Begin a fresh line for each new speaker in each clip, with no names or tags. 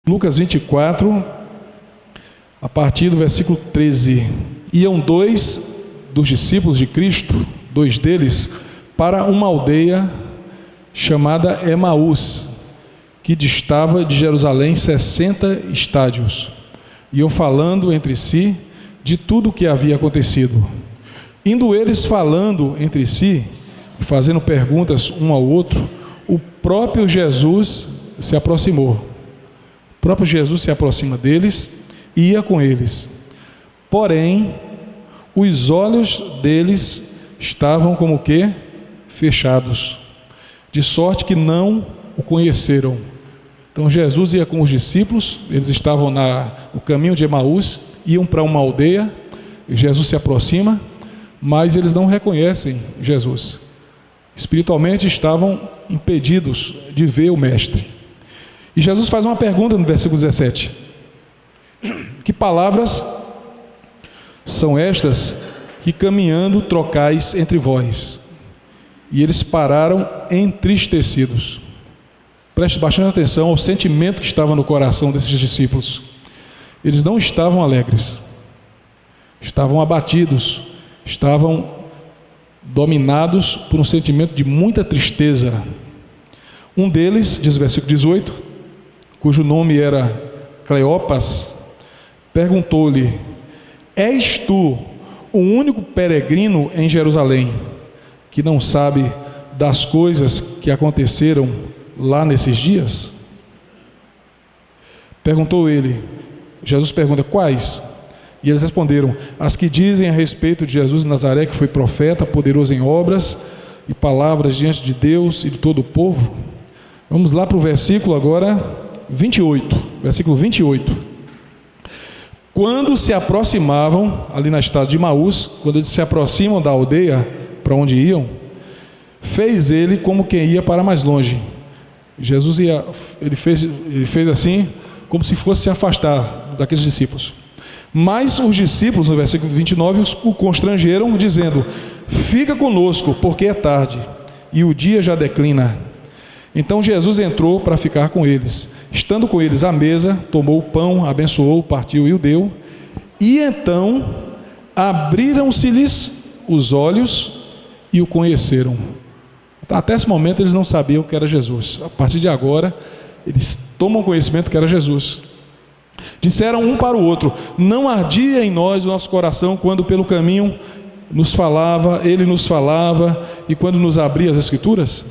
Lucas 24, a partir do versículo 13. Iam dois dos discípulos de Cristo, dois deles, para uma aldeia chamada Emaús, que distava de Jerusalém 60 estádios. Iam falando entre si de tudo o que havia acontecido. Indo eles falando entre si, e fazendo perguntas um ao outro, o próprio Jesus se aproximou. O próprio Jesus se aproxima deles e ia com eles. Porém, os olhos deles estavam como que fechados, de sorte que não o conheceram. Então Jesus ia com os discípulos, eles estavam no caminho de Emaús, iam para uma aldeia, e Jesus se aproxima, mas eles não reconhecem Jesus. Espiritualmente estavam impedidos de ver o Mestre. E Jesus faz uma pergunta no versículo 17: que palavras são estas que caminhando trocais entre vós? E eles pararam entristecidos. Preste bastante atenção ao sentimento que estava no coração desses discípulos. Eles não estavam alegres, estavam abatidos, estavam dominados por um sentimento de muita tristeza. Um deles, diz o versículo 18, cujo nome era Cleopas, perguntou-lhe: és tu o único peregrino em Jerusalém que não sabe das coisas que aconteceram lá nesses dias? Perguntou ele. Jesus pergunta: quais? E eles responderam: as que dizem a respeito de Jesus de Nazaré, que foi profeta, poderoso em obras e palavras diante de Deus e de todo o povo. Vamos lá para o versículo agora 28, versículo 28. Quando se aproximavam, ali na estrada de Emaús, quando eles se aproximam da aldeia para onde iam, fez ele como quem ia para mais longe. Jesus ele fez assim, como se fosse se afastar daqueles discípulos. Mas os discípulos, no versículo 29, o constrangeram, dizendo: fica conosco, porque é tarde, e o dia já declina. Então Jesus entrou para ficar com eles. Estando com eles à mesa, tomou o pão, abençoou, partiu e o deu. E então abriram-se-lhes os olhos e o conheceram. Até esse momento eles não sabiam que era Jesus. A partir de agora, eles tomam conhecimento que era Jesus. Disseram um para o outro: não ardia em nós o nosso coração quando pelo caminho ele nos falava, e quando nos abria as Escrituras?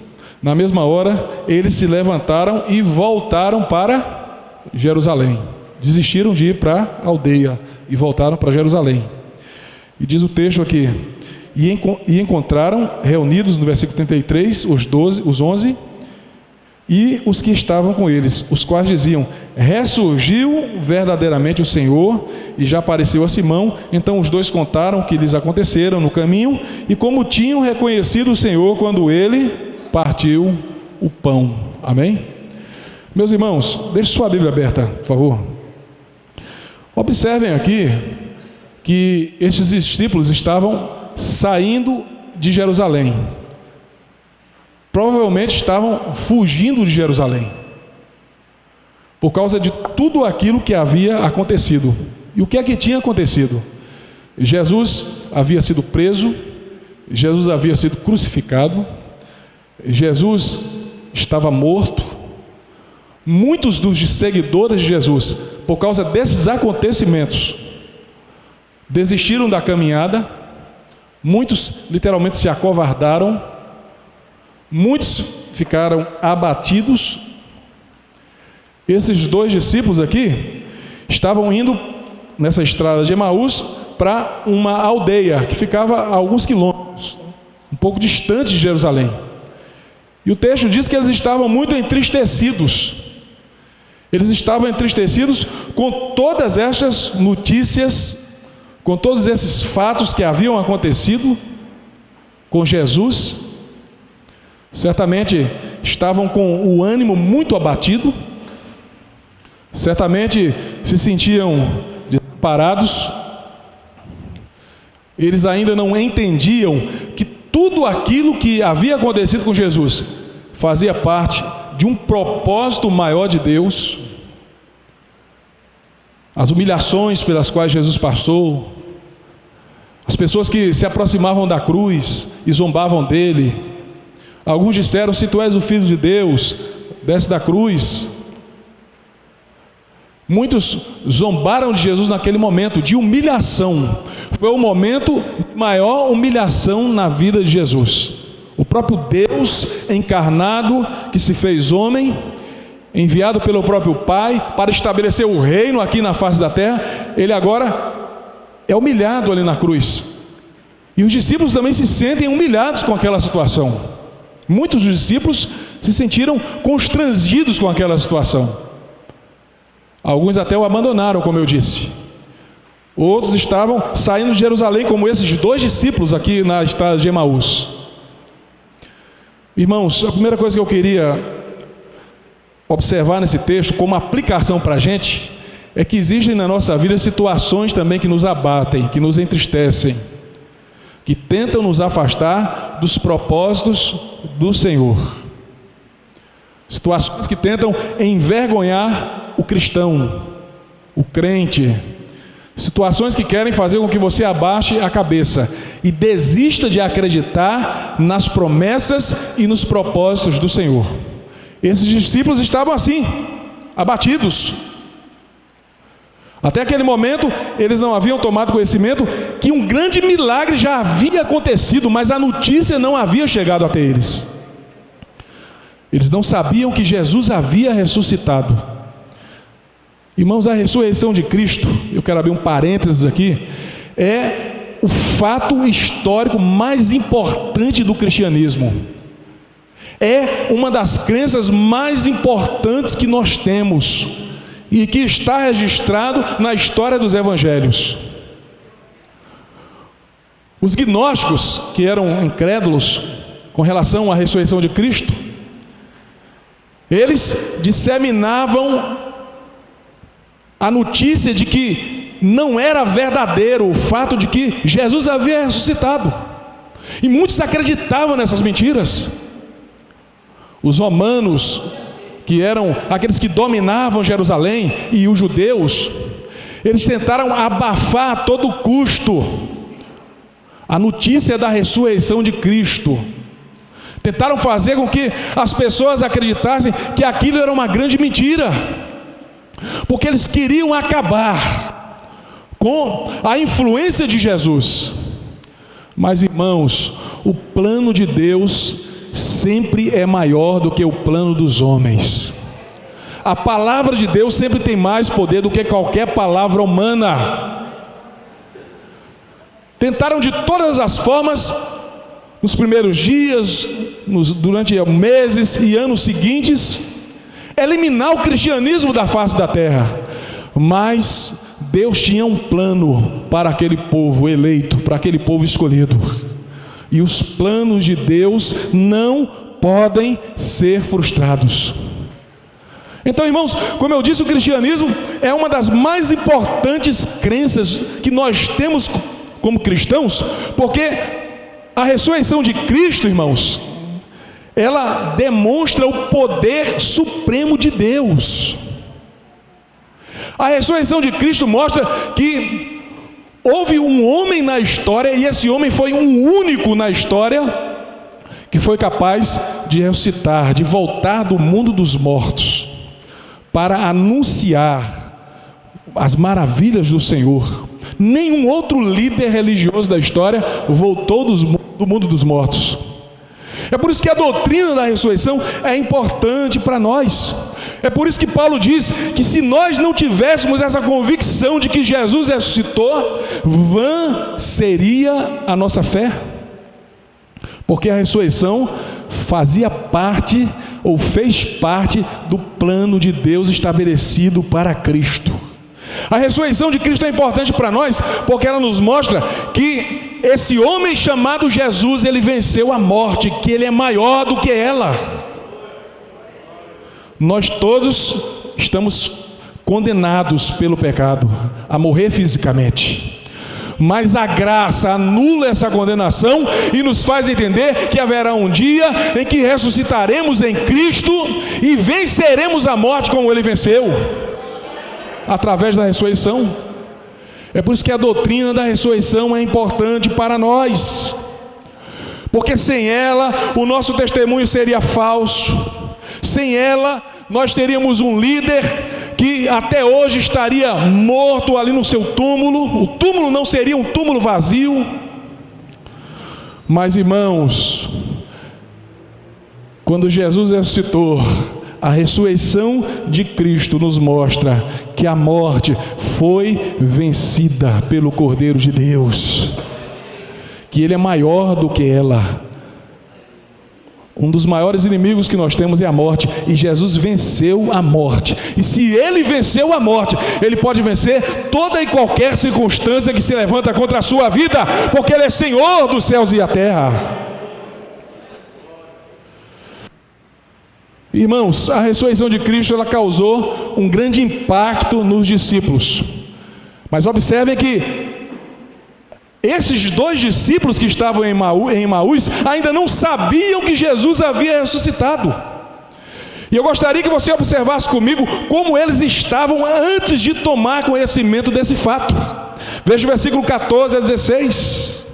Na mesma hora, eles se levantaram e voltaram para Jerusalém. Desistiram de ir para a aldeia e voltaram para Jerusalém. E diz o texto aqui: e encontraram reunidos, no versículo 33, os 11, e os que estavam com eles, os quais diziam: ressurgiu verdadeiramente o Senhor e já apareceu a Simão. Então os dois contaram o que lhes aconteceram no caminho e como tinham reconhecido o Senhor quando ele partiu o pão. Amém? Meus irmãos, deixe sua Bíblia aberta, por favor. Observem aqui que estes discípulos estavam saindo de Jerusalém. Provavelmente estavam fugindo de Jerusalém, por causa de tudo aquilo que havia acontecido. E o que é que tinha acontecido? Jesus havia sido preso, Jesus havia sido crucificado, Jesus estava morto. Muitos dos seguidores de Jesus, por causa desses acontecimentos, desistiram da caminhada. Muitos literalmente se acovardaram. Muitos ficaram abatidos. Esses dois discípulos aqui estavam indo nessa estrada de Emaús para uma aldeia que ficava a alguns quilômetros, um pouco distante de Jerusalém. E o texto diz que eles estavam muito entristecidos. Eles estavam entristecidos com todas estas notícias, com todos esses fatos que haviam acontecido com Jesus. Certamente estavam com o ânimo muito abatido, certamente se sentiam desamparados. Eles ainda não entendiam que tudo aquilo que havia acontecido com Jesus fazia parte de um propósito maior de Deus, as humilhações pelas quais Jesus passou, as pessoas que se aproximavam da cruz e zombavam dele. Alguns disseram: se tu és o Filho de Deus, desce da cruz. Muitos zombaram de Jesus naquele momento de humilhação. Foi o momento de maior humilhação na vida de Jesus. O próprio Deus encarnado, que se fez homem, enviado pelo próprio Pai para estabelecer o reino aqui na face da terra, ele agora é humilhado ali na cruz. E os discípulos também se sentem humilhados com aquela situação. Muitos dos discípulos se sentiram constrangidos com aquela situação. Alguns até o abandonaram, como eu disse. Outros estavam saindo de Jerusalém, como esses 2 discípulos aqui na estrada de Emaús. Irmãos, a primeira coisa que eu queria observar nesse texto, como aplicação para a gente, é que existem na nossa vida situações também que nos abatem, que nos entristecem, que tentam nos afastar dos propósitos do Senhor. Situações que tentam envergonhar o cristão, o crente. Situações que querem fazer com que você abaixe a cabeça e desista de acreditar nas promessas e nos propósitos do Senhor. Esses discípulos estavam assim, abatidos. Até aquele momento, eles não haviam tomado conhecimento que um grande milagre já havia acontecido, mas a notícia não havia chegado até eles. Eles não sabiam que Jesus havia ressuscitado. Irmãos, a ressurreição de Cristo, eu quero abrir um parênteses aqui, é o fato histórico mais importante do cristianismo. É uma das crenças mais importantes que nós temos e que está registrado na história dos evangelhos. Os gnósticos, que eram incrédulos com relação à ressurreição de Cristo, eles disseminavam a notícia de que não era verdadeiro o fato de que Jesus havia ressuscitado. E muitos acreditavam nessas mentiras. Os romanos, que eram aqueles que dominavam Jerusalém, e os judeus, eles tentaram abafar a todo custo a notícia da ressurreição de Cristo. Tentaram fazer com que as pessoas acreditassem que aquilo era uma grande mentira, porque eles queriam acabar com a influência de Jesus. Mas, irmãos, o plano de Deus sempre é maior do que o plano dos homens. A palavra de Deus sempre tem mais poder do que qualquer palavra humana. Tentaram de todas as formas, nos primeiros dias, durante meses e anos seguintes, eliminar o cristianismo da face da terra. Mas Deus tinha um plano para aquele povo eleito, para aquele povo escolhido. E os planos de Deus não podem ser frustrados. Então, irmãos, como eu disse, o cristianismo é uma das mais importantes crenças que nós temos como cristãos, porque a ressurreição de Cristo, irmãos, ela demonstra o poder supremo de Deus. A ressurreição de Cristo mostra que houve um homem na história, e esse homem foi um único na história, que foi capaz de ressuscitar, de voltar do mundo dos mortos, para anunciar as maravilhas do Senhor. Nenhum outro líder religioso da história voltou do mundo dos mortos. É por isso que a doutrina da ressurreição é importante para nós. É por isso que Paulo diz que se nós não tivéssemos essa convicção de que Jesus ressuscitou, vã seria a nossa fé. Porque a ressurreição fazia parte, ou fez parte, do plano de Deus estabelecido para Cristo. A ressurreição de Cristo é importante para nós, porque ela nos mostra que esse homem chamado Jesus, ele venceu a morte, que ele é maior do que ela. Nós todos estamos condenados pelo pecado a morrer fisicamente, mas a graça anula essa condenação e nos faz entender que haverá um dia em que ressuscitaremos em Cristo e venceremos a morte como ele venceu. através da ressurreição. É por isso que a doutrina da ressurreição é importante para nós, porque sem ela o nosso testemunho seria falso. Sem ela nós teríamos um líder que até hoje estaria morto ali no seu túmulo. O túmulo não seria um túmulo vazio. Mas, irmãos, quando Jesus ressuscitou, a ressurreição de Cristo nos mostra que a morte foi vencida pelo Cordeiro de Deus, que Ele é maior do que ela. Um dos maiores inimigos que nós temos é a morte, e Jesus venceu a morte. E se Ele venceu a morte, Ele pode vencer toda e qualquer circunstância que se levanta contra a sua vida, porque Ele é Senhor dos céus e da terra. Irmãos, a ressurreição de Cristo, ela causou um grande impacto nos discípulos. Mas observem que esses dois discípulos que estavam em Emaús ainda não sabiam que Jesus havia ressuscitado. E eu gostaria que você observasse comigo como eles estavam antes de tomar conhecimento desse fato. Veja o versículo 14 a 16.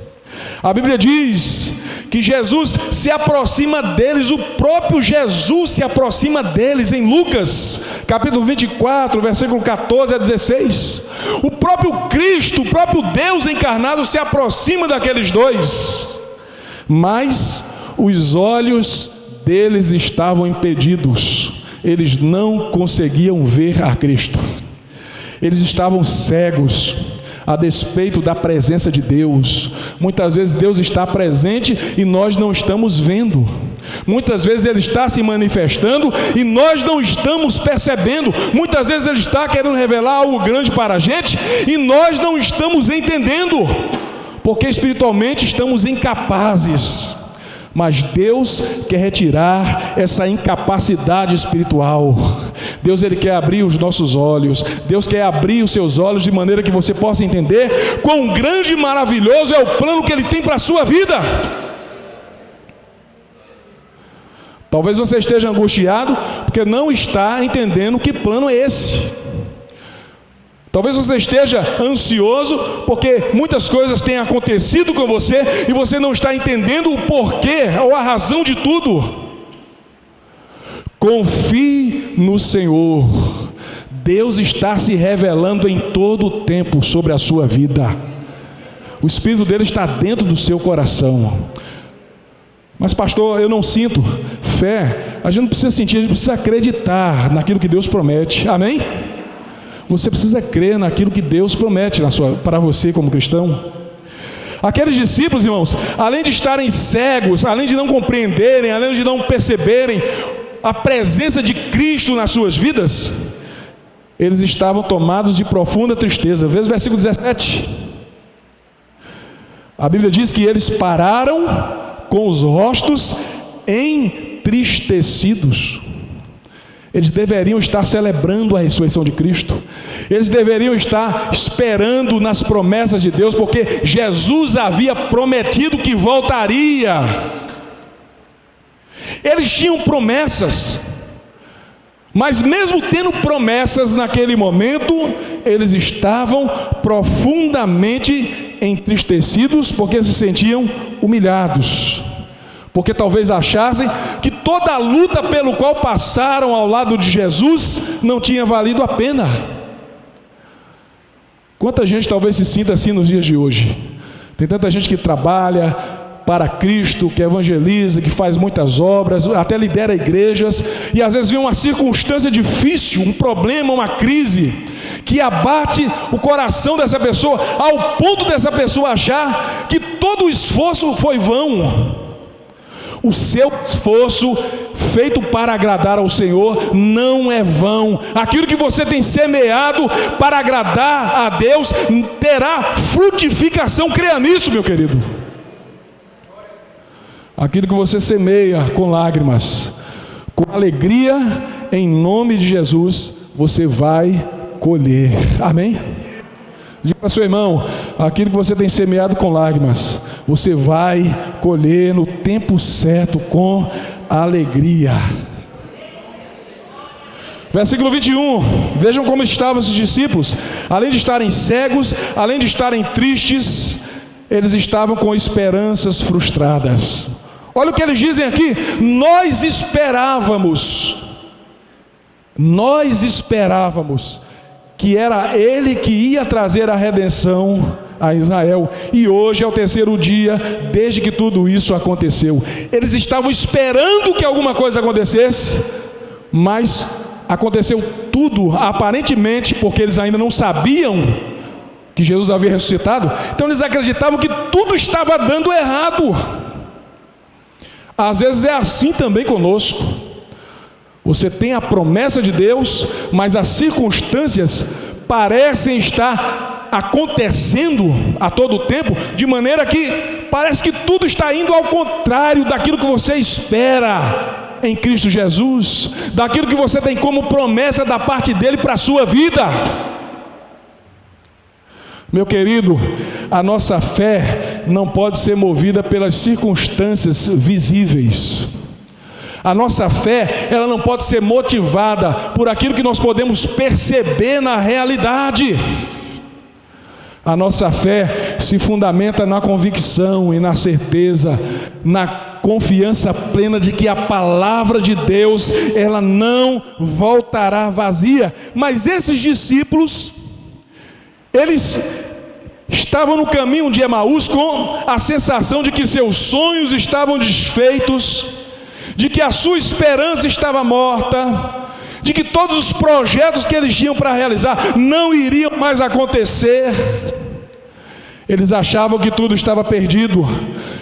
A Bíblia diz que Jesus se aproxima deles, o próprio Jesus se aproxima deles em Lucas, capítulo 24, versículo 14 a 16. O próprio Cristo, o próprio Deus encarnado se aproxima daqueles dois, mas os olhos deles estavam impedidos, eles não conseguiam ver a Cristo, eles estavam cegos a despeito da presença de Deus. Muitas vezes Deus está presente e nós não estamos vendo. Muitas vezes Ele está se manifestando e nós não estamos percebendo. Muitas vezes Ele está querendo revelar algo grande para a gente e nós não estamos entendendo, porque espiritualmente estamos incapazes. Mas Deus quer retirar essa incapacidade espiritual. Deus, Ele quer abrir os nossos olhos. Deus quer abrir os seus olhos de maneira que você possa entender quão grande e maravilhoso é o plano que Ele tem para a sua vida. Talvez você esteja angustiado porque não está entendendo que plano é esse. Talvez você esteja ansioso porque muitas coisas têm acontecido com você e você não está entendendo o porquê ou a razão de tudo. Confie no Senhor. Deus está se revelando em todo o tempo sobre a sua vida. O Espírito dele está dentro do seu coração. Mas pastor, eu não sinto fé. A gente não precisa sentir, a gente precisa acreditar naquilo que Deus promete. Amém? Você precisa crer naquilo que Deus promete para você como cristão. Aqueles discípulos, irmãos, além de estarem cegos, além de não compreenderem, além de não perceberem a presença de Cristo nas suas vidas, eles estavam tomados de profunda tristeza. Veja o versículo 17. A Bíblia diz que eles pararam com os rostos entristecidos. Eles deveriam estar celebrando a ressurreição de Cristo. Eles deveriam estar esperando nas promessas de Deus, porque Jesus havia prometido que voltaria. Eles tinham promessas, mas mesmo tendo promessas naquele momento, eles estavam profundamente entristecidos, porque se sentiam humilhados, porque talvez achassem que toda a luta pelo qual passaram ao lado de Jesus não tinha valido a pena. Quanta gente talvez se sinta assim nos dias de hoje? Tem tanta gente que trabalha para Cristo, que evangeliza, que faz muitas obras, até lidera igrejas, e às vezes vem uma circunstância difícil, um problema, uma crise, que abate o coração dessa pessoa, ao ponto dessa pessoa achar que todo o esforço foi vão. O seu esforço feito para agradar ao Senhor não é vão. Aquilo que você tem semeado para agradar a Deus terá frutificação. Creia nisso, meu querido. Aquilo que você semeia com lágrimas, com alegria, em nome de Jesus, você vai colher. Amém? Diga para seu irmão, aquilo que você tem semeado com lágrimas, você vai colher no tempo certo com alegria. Versículo 21, vejam como estavam esses discípulos. Além de estarem cegos, além de estarem tristes, eles estavam com esperanças frustradas. Olha o que eles dizem aqui: nós esperávamos que era Ele que ia trazer a redenção a Israel, e hoje é o terceiro dia desde que tudo isso aconteceu. Eles estavam esperando que alguma coisa acontecesse, mas aconteceu tudo aparentemente, porque eles ainda não sabiam que Jesus havia ressuscitado. Então eles acreditavam que tudo estava dando errado. Às vezes é assim também conosco. Você tem a promessa de Deus, mas as circunstâncias parecem estar acontecendo a todo tempo, de maneira que parece que tudo está indo ao contrário daquilo que você espera em Cristo Jesus, daquilo que você tem como promessa da parte dele para a sua vida. Meu querido, a nossa fé não pode ser movida pelas circunstâncias visíveis. A nossa fé, ela não pode ser motivada por aquilo que nós podemos perceber na realidade. A nossa fé se fundamenta na convicção e na certeza, na confiança plena de que a palavra de Deus, ela não voltará vazia. Mas esses discípulos, eles estavam no caminho de Emaús com a sensação de que seus sonhos estavam desfeitos, de que a sua esperança estava morta, de que todos os projetos que eles tinham para realizar não iriam mais acontecer. Eles achavam que tudo estava perdido,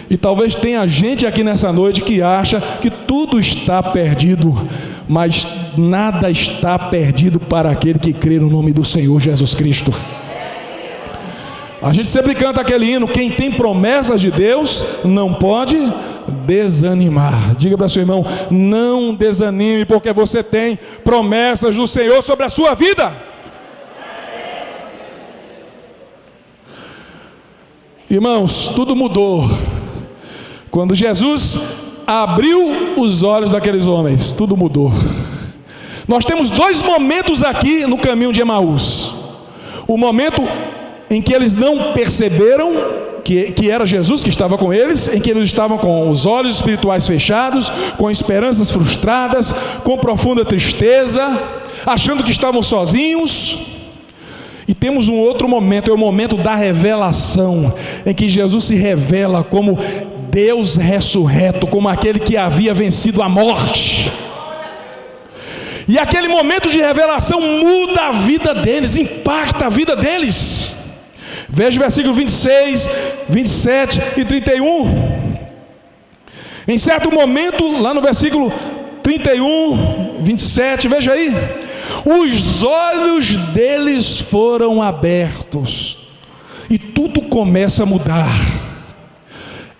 e talvez tenha gente aqui nessa noite que acha que tudo está perdido, mas nada está perdido para aquele que crê no nome do Senhor Jesus Cristo. A gente sempre canta aquele hino: quem tem promessas de Deus não pode desanimar. Diga para seu irmão: não desanime, porque você tem promessas do Senhor sobre a sua vida. Irmãos, tudo mudou quando Jesus abriu os olhos daqueles homens. Tudo mudou. Nós temos dois momentos aqui no caminho de Emaús: o momento em que eles não perceberam que era Jesus que estava com eles, em que eles estavam com os olhos espirituais fechados, com esperanças frustradas, com profunda tristeza, achando que estavam sozinhos. E temos um outro momento, é o momento da revelação, em que Jesus se revela como Deus ressurreto, como aquele que havia vencido a morte. E aquele momento de revelação muda a vida deles, impacta a vida deles. Veja o versículo 26, 27 e 31. Em certo momento, lá no versículo 31, 27, veja aí: os olhos deles foram abertos, e tudo começa a mudar.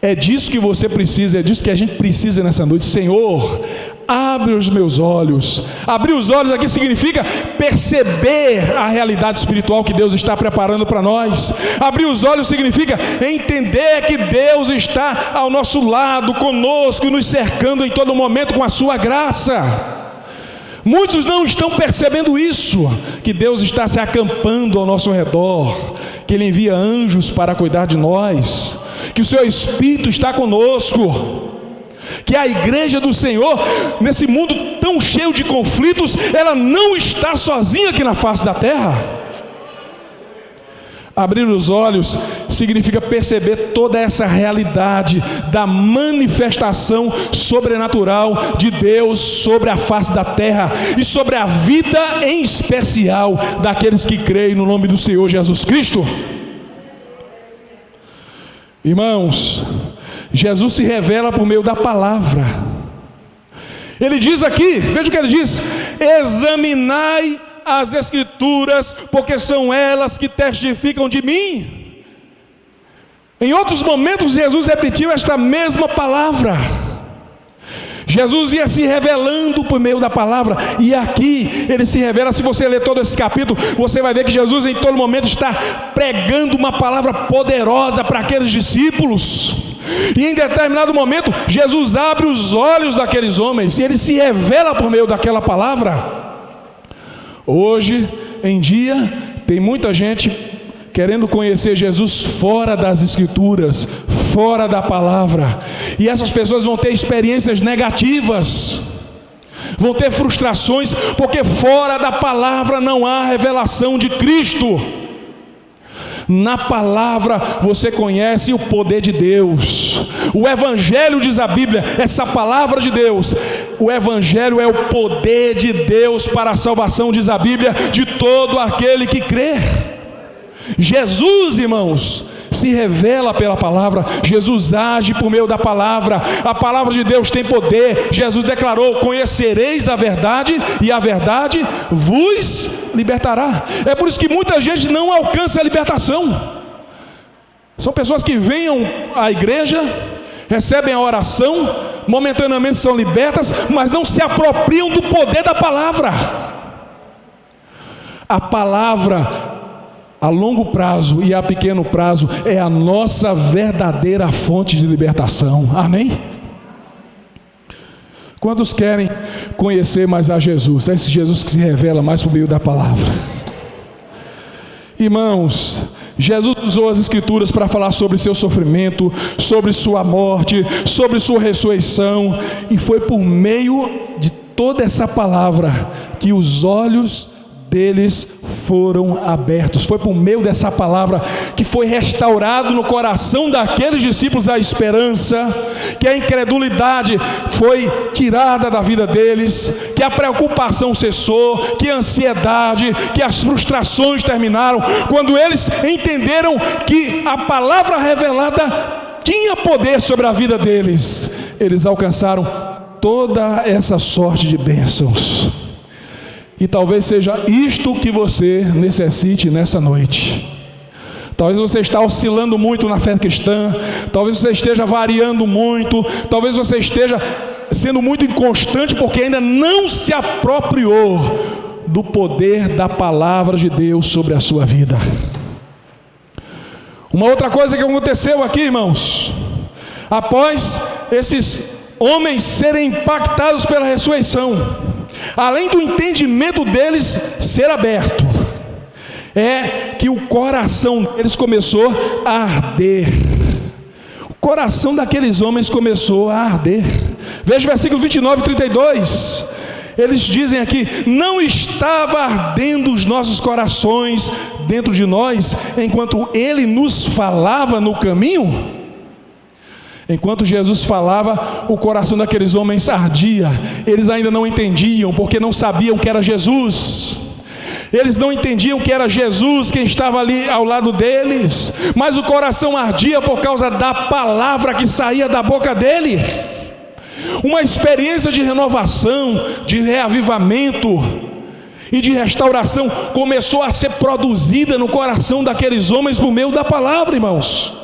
É disso que você precisa, é disso que a gente precisa nessa noite. Senhor, abre os meus olhos. Abrir os olhos aqui significa perceber a realidade espiritual que Deus está preparando para nós. Abrir os olhos significa entender que Deus está ao nosso lado, conosco, nos cercando em todo momento com a sua graça. Muitos não estão percebendo isso, que Deus está se acampando ao nosso redor, que Ele envia anjos para cuidar de nós, que o seu Espírito está conosco, que a igreja do Senhor, nesse mundo tão cheio de conflitos, ela não está sozinha aqui na face da terra. Abrir os olhos significa perceber toda essa realidade da manifestação sobrenatural de Deus sobre a face da terra e sobre a vida em especial daqueles que creem no nome do Senhor Jesus Cristo. Irmãos, Jesus se revela por meio da palavra. Ele diz aqui, veja o que ele diz: examinai as Escrituras, porque são elas que testificam de mim. Em outros momentos Jesus repetiu esta mesma palavra. Jesus ia se revelando por meio da palavra, e aqui ele se revela. Se você ler todo esse capítulo, você vai ver que Jesus em todo momento está pregando uma palavra poderosa para aqueles discípulos. E em determinado momento Jesus abre os olhos daqueles homens, e ele se revela por meio daquela palavra. Hoje em dia tem muita gente querendo conhecer Jesus fora das Escrituras, fora da palavra, e essas pessoas vão ter experiências negativas, vão ter frustrações, porque fora da palavra não há revelação de Cristo. Na palavra você conhece o poder de Deus. O Evangelho, diz a Bíblia, essa palavra de Deus, o Evangelho é o poder de Deus para a salvação, diz a Bíblia, de todo aquele que crê. Jesus, irmãos, se revela pela palavra. Jesus age por meio da palavra. A palavra de Deus tem poder. Jesus declarou: conhecereis a verdade e a verdade vos libertará. É por isso que muita gente não alcança a libertação. São pessoas que vêm à igreja, recebem a oração, momentaneamente são libertas, mas não se apropriam do poder da palavra. A palavra a longo prazo e a pequeno prazo é a nossa verdadeira fonte de libertação. Amém? Quantos querem conhecer mais a Jesus? É esse Jesus que se revela mais por meio da palavra. Irmãos, Jesus usou as Escrituras para falar sobre seu sofrimento, sobre sua morte, sobre sua ressurreição, e foi por meio de toda essa palavra que os olhos deles foram abertos. Foi por meio dessa palavra que foi restaurado no coração daqueles discípulos a esperança, que a incredulidade foi tirada da vida deles, que a preocupação cessou, que a ansiedade, que as frustrações terminaram, quando eles entenderam que a palavra revelada tinha poder sobre a vida deles. Eles alcançaram toda essa sorte de bênçãos. E talvez seja isto que você necessite nessa noite. Talvez você esteja oscilando muito na fé cristã, talvez você esteja variando muito, talvez você esteja sendo muito inconstante porque ainda não se apropriou do poder da palavra de Deus sobre a sua vida. Uma outra coisa que aconteceu aqui, irmãos, após esses homens serem impactados pela ressurreição, além do entendimento deles ser aberto, é que o coração deles começou a arder. O coração daqueles homens começou a arder. Veja o versículo 29 e 32. Eles dizem aqui: não estava ardendo os nossos corações dentro de nós, enquanto Ele nos falava no caminho? Enquanto Jesus falava, o coração daqueles homens ardia. Eles ainda não entendiam, porque não sabiam que era Jesus. Eles não entendiam que era Jesus quem estava ali ao lado deles, mas o coração ardia por causa da palavra que saía da boca dele. Uma experiência de renovação, de reavivamento e de restauração começou a ser produzida no coração daqueles homens por meio da palavra, irmãos.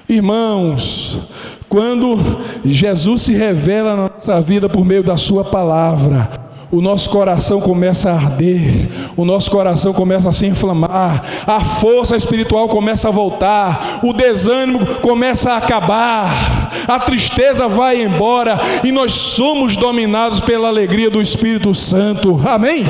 Irmãos, quando Jesus se revela na nossa vida por meio da sua palavra, o nosso coração começa a arder, o nosso coração começa a se inflamar, a força espiritual começa a voltar, o desânimo começa a acabar, a tristeza vai embora e nós somos dominados pela alegria do Espírito Santo. Amém?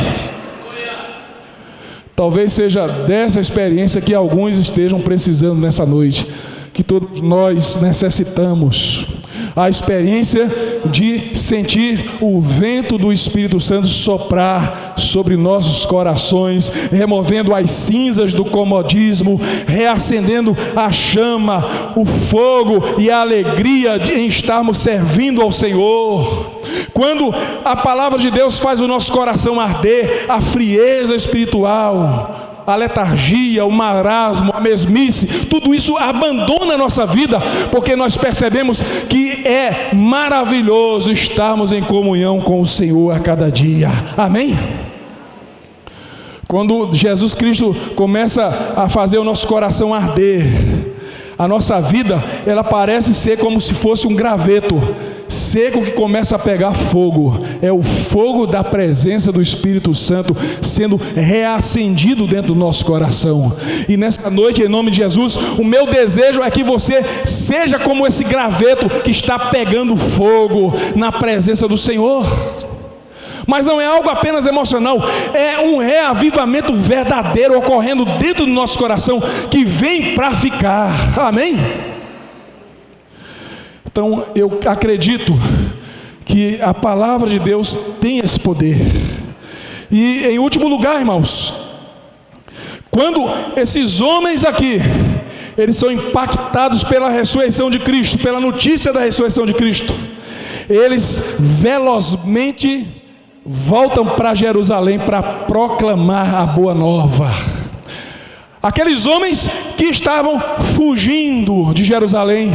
Talvez seja dessa experiência que alguns estejam precisando nessa noite, que todos nós necessitamos. A experiência de sentir o vento do Espírito Santo soprar sobre nossos corações, removendo as cinzas do comodismo, reacendendo a chama, o fogo e a alegria em estarmos servindo ao Senhor. Quando a palavra de Deus faz o nosso coração arder, a frieza espiritual, a letargia, o marasmo, a mesmice, tudo isso abandona a nossa vida, porque nós percebemos que é maravilhoso estarmos em comunhão com o Senhor a cada dia. Amém? Quando Jesus Cristo começa a fazer o nosso coração arder, a nossa vida, ela parece ser como se fosse um graveto seco que começa a pegar fogo. É o fogo da presença do Espírito Santo sendo reacendido dentro do nosso coração. E nessa noite, em nome de Jesus, o meu desejo é que você seja como esse graveto que está pegando fogo na presença do Senhor. Mas não é algo apenas emocional, é um reavivamento verdadeiro ocorrendo dentro do nosso coração, que vem para ficar. Amém? Então eu acredito que a palavra de Deus tem esse poder. E em último lugar, irmãos, quando esses homens aqui, eles são impactados pela ressurreição de Cristo, pela notícia da ressurreição de Cristo, eles velozmente voltam para Jerusalém para proclamar a boa nova. Aqueles homens que estavam fugindo de Jerusalém,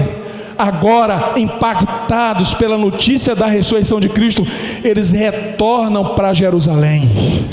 agora impactados pela notícia da ressurreição de Cristo, eles retornam para Jerusalém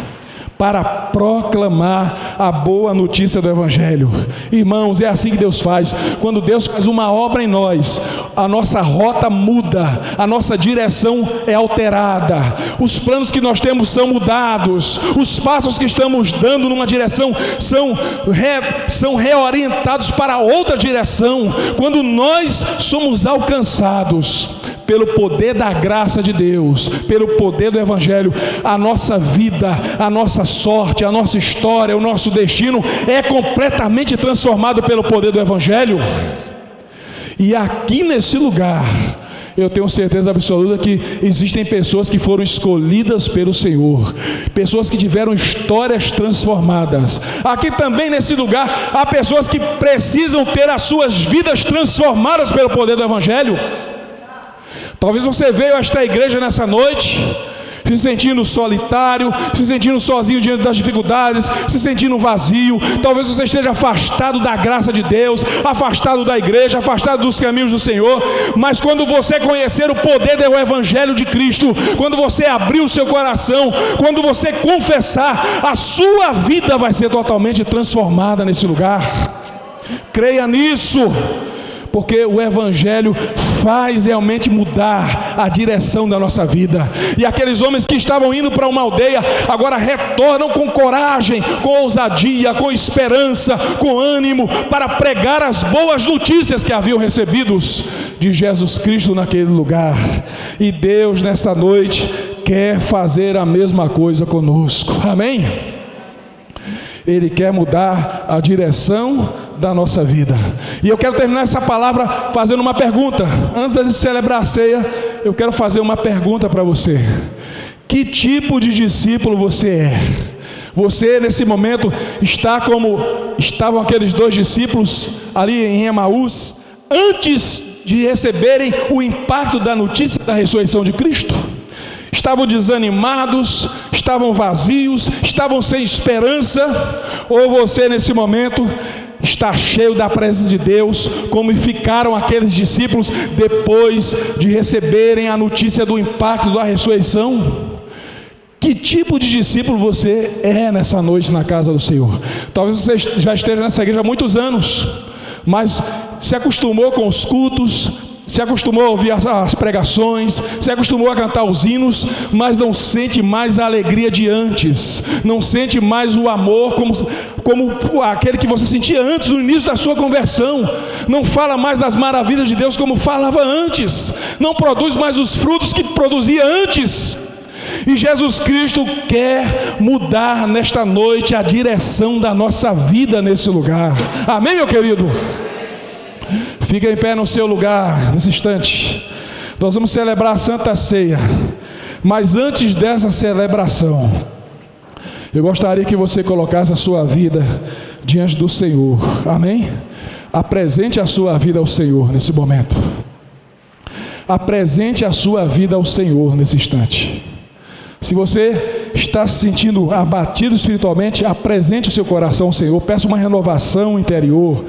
para proclamar a boa notícia do Evangelho. Irmãos, é assim que Deus faz. Quando Deus faz uma obra em nós, a nossa rota muda, a nossa direção é alterada, os planos que nós temos são mudados, os passos que estamos dando numa direção são reorientados para outra direção. Quando nós somos alcançados pelo poder da graça de Deus, pelo poder do Evangelho, a nossa vida, a nossa sorte, a nossa história, o nosso destino é completamente transformado pelo poder do Evangelho. E aqui nesse lugar, eu tenho certeza absoluta que existem pessoas que foram escolhidas pelo Senhor, pessoas que tiveram histórias transformadas. Aqui também nesse lugar, há pessoas que precisam ter as suas vidas transformadas pelo poder do Evangelho. Talvez você veio a esta igreja nessa noite se sentindo solitário, se sentindo sozinho diante das dificuldades, se sentindo vazio. Talvez você esteja afastado da graça de Deus, afastado da igreja, afastado dos caminhos do Senhor. Mas quando você conhecer o poder do Evangelho de Cristo, quando você abrir o seu coração, quando você confessar, a sua vida vai ser totalmente transformada nesse lugar. Creia nisso, porque o Evangelho faz realmente mudar a direção da nossa vida. E aqueles homens que estavam indo para uma aldeia, agora retornam com coragem, com ousadia, com esperança, com ânimo, para pregar as boas notícias que haviam recebidos de Jesus Cristo naquele lugar. E Deus nessa noite quer fazer a mesma coisa conosco. Amém? Ele quer mudar a direção da nossa vida. E eu quero terminar essa palavra fazendo uma pergunta. Antes de celebrar a ceia, eu quero fazer uma pergunta para você. Que tipo de discípulo você é? Você nesse momento está como estavam aqueles dois discípulos ali em Emaús, antes de receberem o impacto da notícia da ressurreição de Cristo? Estavam desanimados, estavam vazios, estavam sem esperança? Ou você nesse momento está cheio da presença de Deus, como ficaram aqueles discípulos depois de receberem a notícia do impacto da ressurreição? Que tipo de discípulo você é nessa noite na casa do Senhor? Talvez você já esteja nessa igreja há muitos anos, mas se acostumou com os cultos, se acostumou a ouvir as pregações, se acostumou a cantar os hinos, mas não sente mais a alegria de antes, não sente mais o amor como aquele que você sentia antes, no início da sua conversão, não fala mais das maravilhas de Deus como falava antes, não produz mais os frutos que produzia antes. E Jesus Cristo quer mudar nesta noite a direção da nossa vida nesse lugar. Amém, meu querido? Fica em pé no seu lugar, nesse instante. Nós vamos celebrar a Santa Ceia. Mas antes dessa celebração, eu gostaria que você colocasse a sua vida diante do Senhor. Amém? Apresente a sua vida ao Senhor nesse momento. Apresente a sua vida ao Senhor nesse instante. Se você está se sentindo abatido espiritualmente, apresente o seu coração ao Senhor. Peça uma renovação interior.